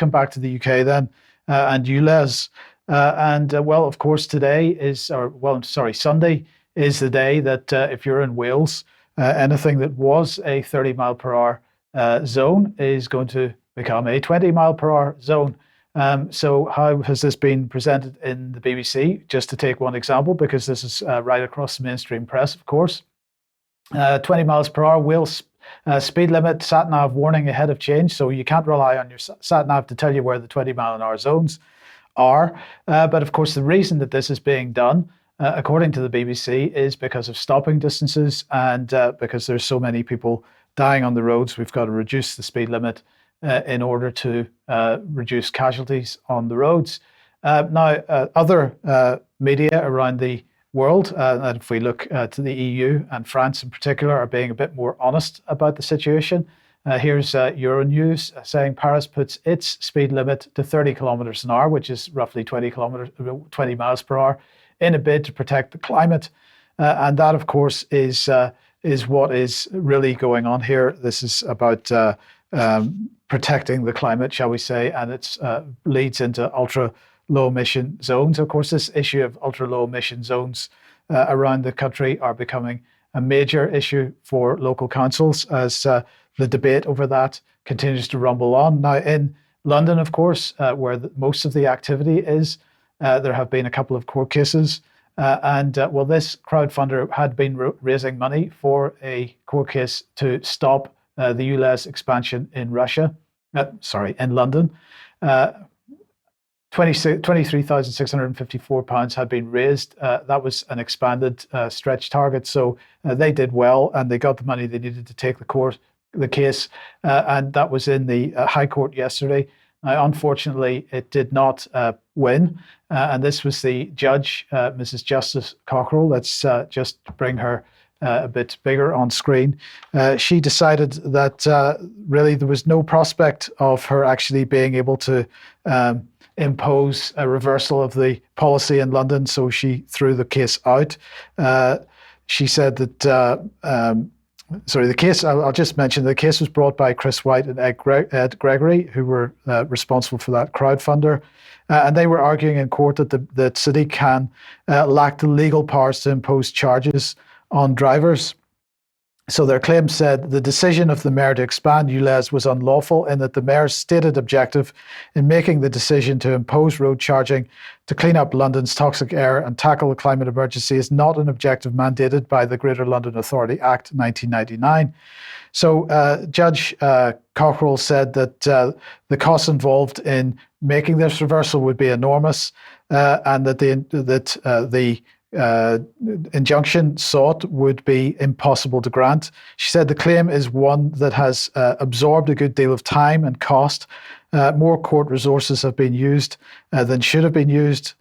come back to the UK then, and ULEZ. Well, of course, Sunday is the day that if you're in Wales, anything that was a 30 mile per hour zone is going to become a 20 mile per hour zone. So how has this been presented in the BBC? Just to take one example, because this is right across the mainstream press, of course. 20 miles per hour, Wales speed limit, sat-nav warning ahead of change. So you can't rely on your sat-nav to tell you where the 20 mile an hour zones are. But of course, the reason that this is being done, according to the BBC, is because of stopping distances and because there's so many people dying on the roads. We've got to reduce the speed limit in order to reduce casualties on the roads. Now, other media around the world, and if we look to the EU and France in particular, are being a bit more honest about the situation. Here's Euronews saying Paris puts its speed limit to 30 kilometers an hour, which is roughly 20 miles per hour, in a bid to protect the climate. And that, of course, is what is really going on here. This is about protecting the climate, shall we say, and it leads into ultra low emission zones. Of course, this issue of ultra low emission zones around the country are becoming a major issue for local councils as the debate over that continues to rumble on. Now, in London, of course, where most of the activity is, there have been a couple of court cases. Well, this crowdfunder had been raising money for a court case to stop the ULEZ expansion in in London. £23,654 had been raised. That was an expanded stretch target. So they did well and they got the money they needed to take the case. And that was in the High Court yesterday. Now, unfortunately, it did not win. And this was the judge, Mrs. Justice Cockerill. Let's just bring her a bit bigger on screen. She decided that really there was no prospect of her actually being able to impose a reversal of the policy in London, so she threw the case out. She said that, the case, I'll just mention, the case was brought by Chris White and Ed Gregory, who were responsible for that crowdfunder. And they were arguing in court that Sadiq Khan lacked the legal powers to impose charges on drivers. So their claim said the decision of the mayor to expand ULEZ was unlawful in that the mayor's stated objective in making the decision to impose road charging to clean up London's toxic air and tackle the climate emergency is not an objective mandated by the Greater London Authority Act 1999. So Judge Cockerill said that the costs involved in making this reversal would be enormous, and that the injunction sought would be impossible to grant. She said the claim is one that has absorbed a good deal of time and cost. More court resources have been used than should have been used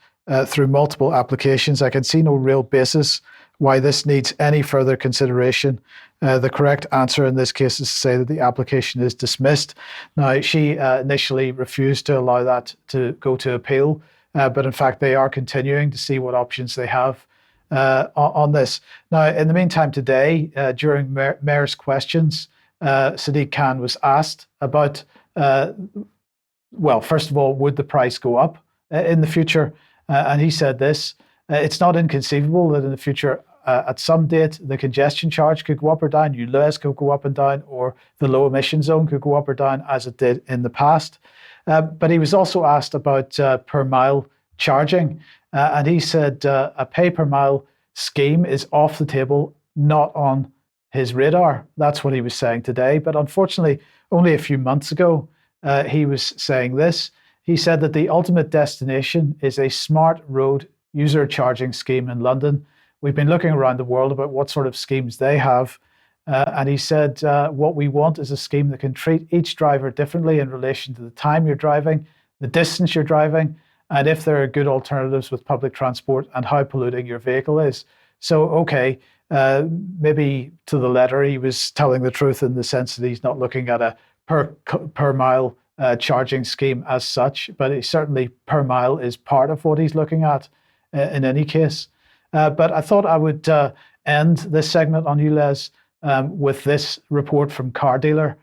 through multiple applications. I can see no real basis why this needs any further consideration. The correct answer in this case is to say that the application is dismissed. Now, she initially refused to allow that to go to appeal, but in fact, they are continuing to see what options they have on this. Now, in the meantime, today, during Mayor's questions, Sadiq Khan was asked about, first of all, would the price go up in the future? And he said this: it's not inconceivable that in the future, at some date, the congestion charge could go up or down, ULEZ could go up and down, or the low emission zone could go up or down as it did in the past. But he was also asked about per mile charging. And he said a pay per mile scheme is off the table, not on his radar. That's what he was saying today. But unfortunately, only a few months ago, he was saying this. He said that the ultimate destination is a smart road user charging scheme in London. We've been looking around the world about what sort of schemes they have. And he said, what we want is a scheme that can treat each driver differently in relation to the time you're driving, the distance you're driving, and if there are good alternatives with public transport and how polluting your vehicle is. So, okay, maybe to the letter, he was telling the truth in the sense that he's not looking at a per mile charging scheme as such, but it certainly per mile is part of what he's looking at in any case. But I thought I would end this segment on ULEZ with this report from Car Dealer.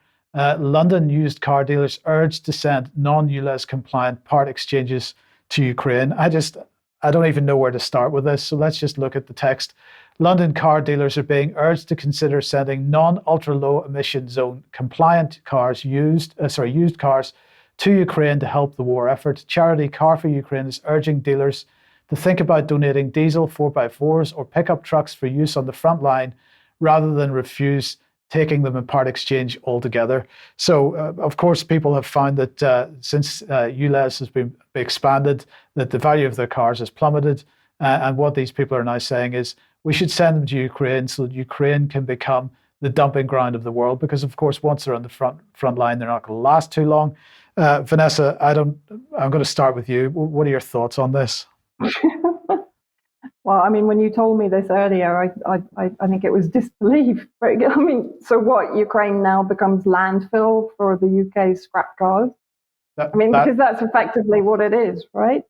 London used car dealers urged to send non-ULEZ compliant part exchanges to Ukraine. I don't even know where to start with this. So let's just look at the text. London car dealers are being urged to consider sending non-ultra low emission zone compliant cars, used cars, to Ukraine to help the war effort. Charity Car for Ukraine is urging dealers to think about donating diesel 4x4s or pickup trucks for use on the front line rather than refuse taking them in part exchange altogether. So, of course, people have found that since ULEZ has been expanded, that the value of their cars has plummeted. And what these people are now saying is we should send them to Ukraine so that Ukraine can become the dumping ground of the world. Because, of course, once they're on the front line, they're not going to last too long. Vanessa, I'm going to start with you. What are your thoughts on this? Well, I mean, when you told me this earlier, I think it was disbelief. I mean, so what? Ukraine now becomes landfill for the UK's scrap cars? Because that's effectively what it is, right?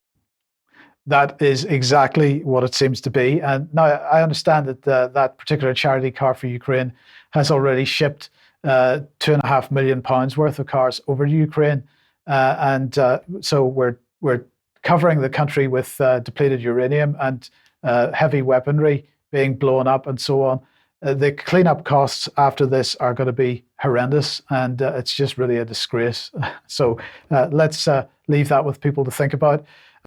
That is exactly what it seems to be. And now I understand that that particular charity Car for Ukraine has already shipped £2.5 million worth of cars over to Ukraine, so we're covering the country with depleted uranium and heavy weaponry being blown up and so on. The cleanup costs after this are going to be horrendous, and it's just really a disgrace. So let's leave that with people to think about.